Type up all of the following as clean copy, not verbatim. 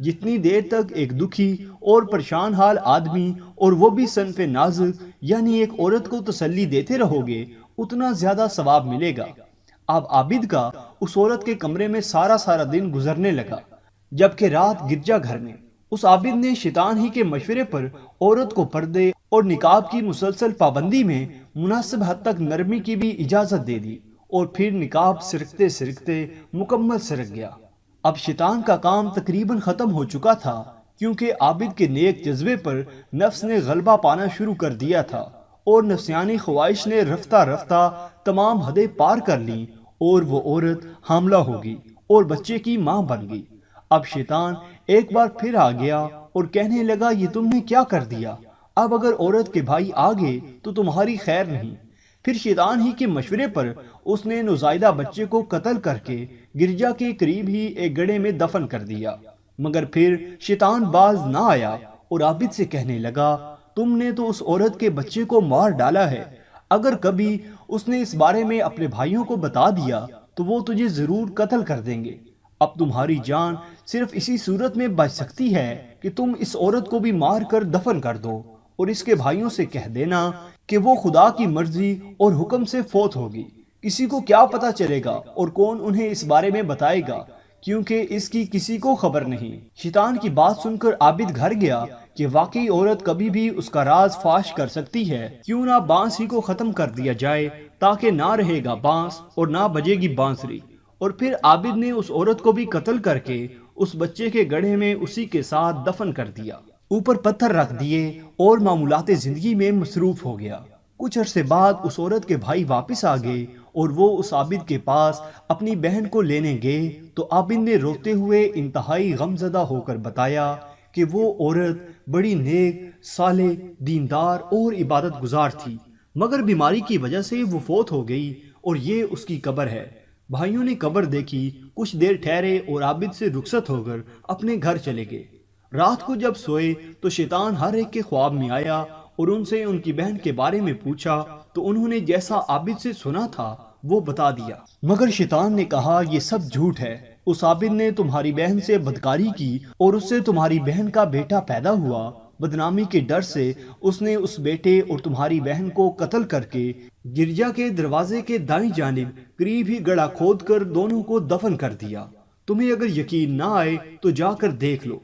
جتنی دیر تک ایک دکھی اور پریشان حال آدمی اور وہ بھی صنف نازک یعنی ایک عورت کو تسلی دیتے رہو گے اتنا زیادہ ثواب ملے گا۔ اب عابد کا اس عورت کے کمرے میں سارا دن گزرنے لگا، جبکہ رات گرجا گھر میں۔ اس عابد نے شیطان ہی کے مشورے پر عورت کو پردے اور نقاب کی مسلسل پابندی میں مناسب حد تک نرمی کی بھی اجازت دے دی، اور پھر نقاب سرکتے سرکتے مکمل سرک گیا۔ اب شیطان کا کام تقریباً ختم ہو چکا تھا، کیونکہ عابد کے نیک جذبے پر نفس نے غلبہ پانا شروع کر دیا تھا، اور نفسیانی خواہش نے رفتہ رفتہ تمام حدیں پار کر لیں، اور وہ عورت حاملہ ہوگی اور بچے کی ماں بن گئی۔ اب شیطان ایک بار پھر آ گیا اور کہنے لگا، یہ تم نے کیا کر دیا؟ اب اگر عورت کے بھائی آگے تو تمہاری خیر نہیں۔ پھر شیطان ہی کے مشورے پر اس نے نوزائیدہ بچے کو قتل کر کے گرجا کے قریب ہی ایک گڑھے میں دفن کر دیا۔ مگر پھر شیطان باز نہ آیا اور عابد سے کہنے لگا، تم نے تو اس عورت کے بچے کو مار ڈالا ہے، اگر کبھی اس نے اس بارے میں اپنے بھائیوں کو بتا دیا تو وہ تجھے ضرور قتل کر دیں گے۔ اب تمہاری جان صرف اسی صورت میں بچ سکتی ہے کہ تم اس عورت کو بھی مار کر دفن کر دو، اور اس کے بھائیوں سے کہہ دینا کہ وہ خدا کی مرضی اور حکم سے فوت ہوگی۔ کسی کو کیا پتا چلے گا اور کون انہیں اس بارے میں بتائے گا، کیونکہ اس کی کسی کو خبر نہیں۔ شیطان کی بات سن کر عابد گھر گیا کہ واقعی عورت کبھی بھی اس کا راز فاش کر سکتی ہے، کیوں نہ بانس ہی کو ختم کر دیا جائے، تاکہ نہ رہے گا بانس اور نہ بجے گی بانسری۔ اور پھر عابد نے اس عورت کو بھی قتل کر کے اس بچے کے گڑھے میں اسی کے ساتھ دفن کر دیا، اوپر پتھر رکھ دیے اور معمولات زندگی میں مصروف ہو گیا۔ کچھ عرصے بعد اس عورت کے بھائی واپس آ گئے اور وہ اس عابد کے پاس اپنی بہن کو لینے گئے تو عابد نے روتے ہوئے انتہائی غمزدہ ہو کر بتایا کہ وہ عورت بڑی نیک، صالح، دیندار اور عبادت گزار تھی، مگر بیماری کی وجہ سے وہ فوت ہو گئی اور یہ اس کی قبر ہے۔ بھائیوں نے قبر دیکھی، کچھ دیر ٹھہرے اور عابد سے رخصت ہو کر اپنے گھر چلے گئے۔ رات کو جب سوئے تو شیطان ہر ایک کے خواب میں آیا اور ان سے ان کی بہن کے بارے میں پوچھا تو انہوں نے جیسا عابد سے سنا تھا وہ بتا دیا، مگر شیطان نے کہا یہ سب جھوٹ ہے۔ اس عابد نے تمہاری بہن سے بدکاری کی اور اس سے تمہاری بہن کا بیٹا پیدا ہوا۔ بدنامی کے ڈر سے اس نے اس بیٹے اور تمہاری بہن کو قتل کر کے گرجا کے دروازے کے دائیں جانب قریب ہی گڑھا کھود کر دونوں کو دفن کر دیا۔ تمہیں اگر یقین نہ آئے تو جا کر دیکھ لو۔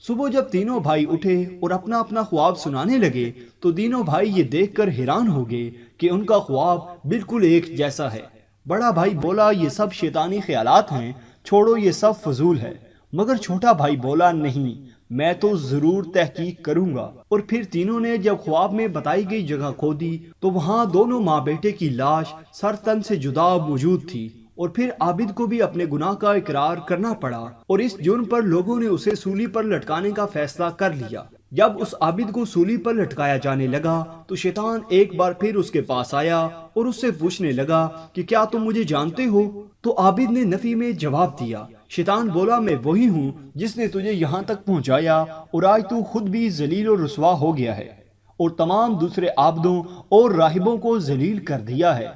صبح جب تینوں بھائی اٹھے اور اپنا اپنا خواب سنانے لگے تو تینوں بھائی یہ دیکھ کر حیران ہو گئے کہ ان کا خواب بالکل ایک جیسا ہے۔ بڑا بھائی بولا، یہ سب شیطانی خیالات ہیں، چھوڑو یہ سب فضول ہے۔ مگر چھوٹا بھائی بولا، نہیں، میں تو ضرور تحقیق کروں گا۔ اور پھر تینوں نے جب خواب میں بتائی گئی جگہ کھودی تو وہاں دونوں ماں بیٹے کی لاش سر تن سے جدا موجود تھی۔ اور پھر عابد کو بھی اپنے گناہ کا اقرار کرنا پڑا اور اس جرم پر لوگوں نے اسے سولی پر لٹکانے کا فیصلہ کر لیا۔ جب اس عابد کو سولی پر لٹکایا جانے لگا تو شیطان ایک بار پھر اس کے پاس آیا اور اس سے پوچھنے لگا کہ کیا تم مجھے جانتے ہو؟ تو عابد نے نفی میں جواب دیا۔ شیطان بولا، میں وہی ہوں جس نے تجھے یہاں تک پہنچایا، اور آج تو خود بھی ذلیل و رسوا ہو گیا ہے اور تمام دوسرے عابدوں اور راہبوں کو ذلیل کر دیا ہے۔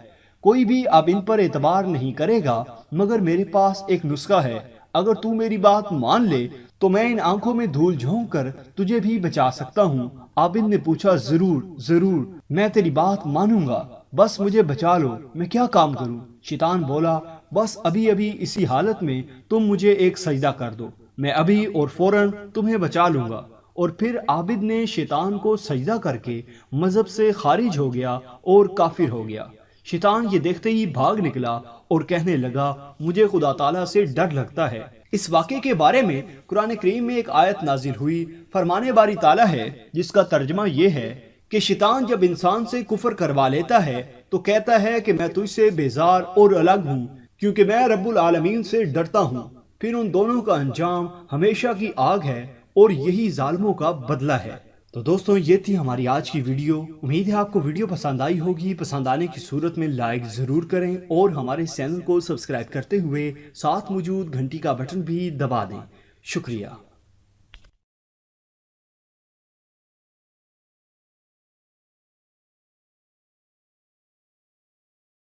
کوئی بھی اب ان پر اعتبار نہیں کرے گا، مگر میرے پاس ایک نسخہ ہے۔ اگر تو میری بات مان لے تو میں ان آنکھوں میں دھول جھونک کر تجھے بھی بچا سکتا ہوں۔ عابد نے پوچھا، ضرور ضرور، میں تیری بات مانوں گا، بس مجھے بچا لو، میں کیا کام کروں؟ شیطان بولا، بس ابھی ابھی اسی حالت میں تم مجھے ایک سجدہ کر دو، میں ابھی اور فوراً تمہیں بچا لوں گا۔ اور پھر عابد نے شیطان کو سجدہ کر کے مذہب سے خارج ہو گیا اور کافر ہو گیا۔ شیطان یہ دیکھتے ہی بھاگ نکلا اور کہنے لگا، مجھے خدا تعالیٰ سے ڈر لگتا ہے۔ اس واقعے کے بارے میں قرآن کریم میں ایک آیت نازل ہوئی، فرمانے باری تعالیٰ ہے، جس کا ترجمہ یہ ہے کہ شیطان جب انسان سے کفر کروا لیتا ہے تو کہتا ہے کہ میں تجھ سے بیزار اور الگ ہوں، کیونکہ میں رب العالمین سے ڈرتا ہوں۔ پھر ان دونوں کا انجام ہمیشہ کی آگ ہے اور یہی ظالموں کا بدلہ ہے۔ تو دوستوں، یہ تھی ہماری آج کی ویڈیو۔ امید ہے آپ کو ویڈیو پسند آئی ہوگی۔ پسند آنے کی صورت میں لائک ضرور کریں اور ہمارے چینل کو سبسکرائب کرتے ہوئے ساتھ موجود گھنٹی کا بٹن بھی دبا دیں۔ شکریہ۔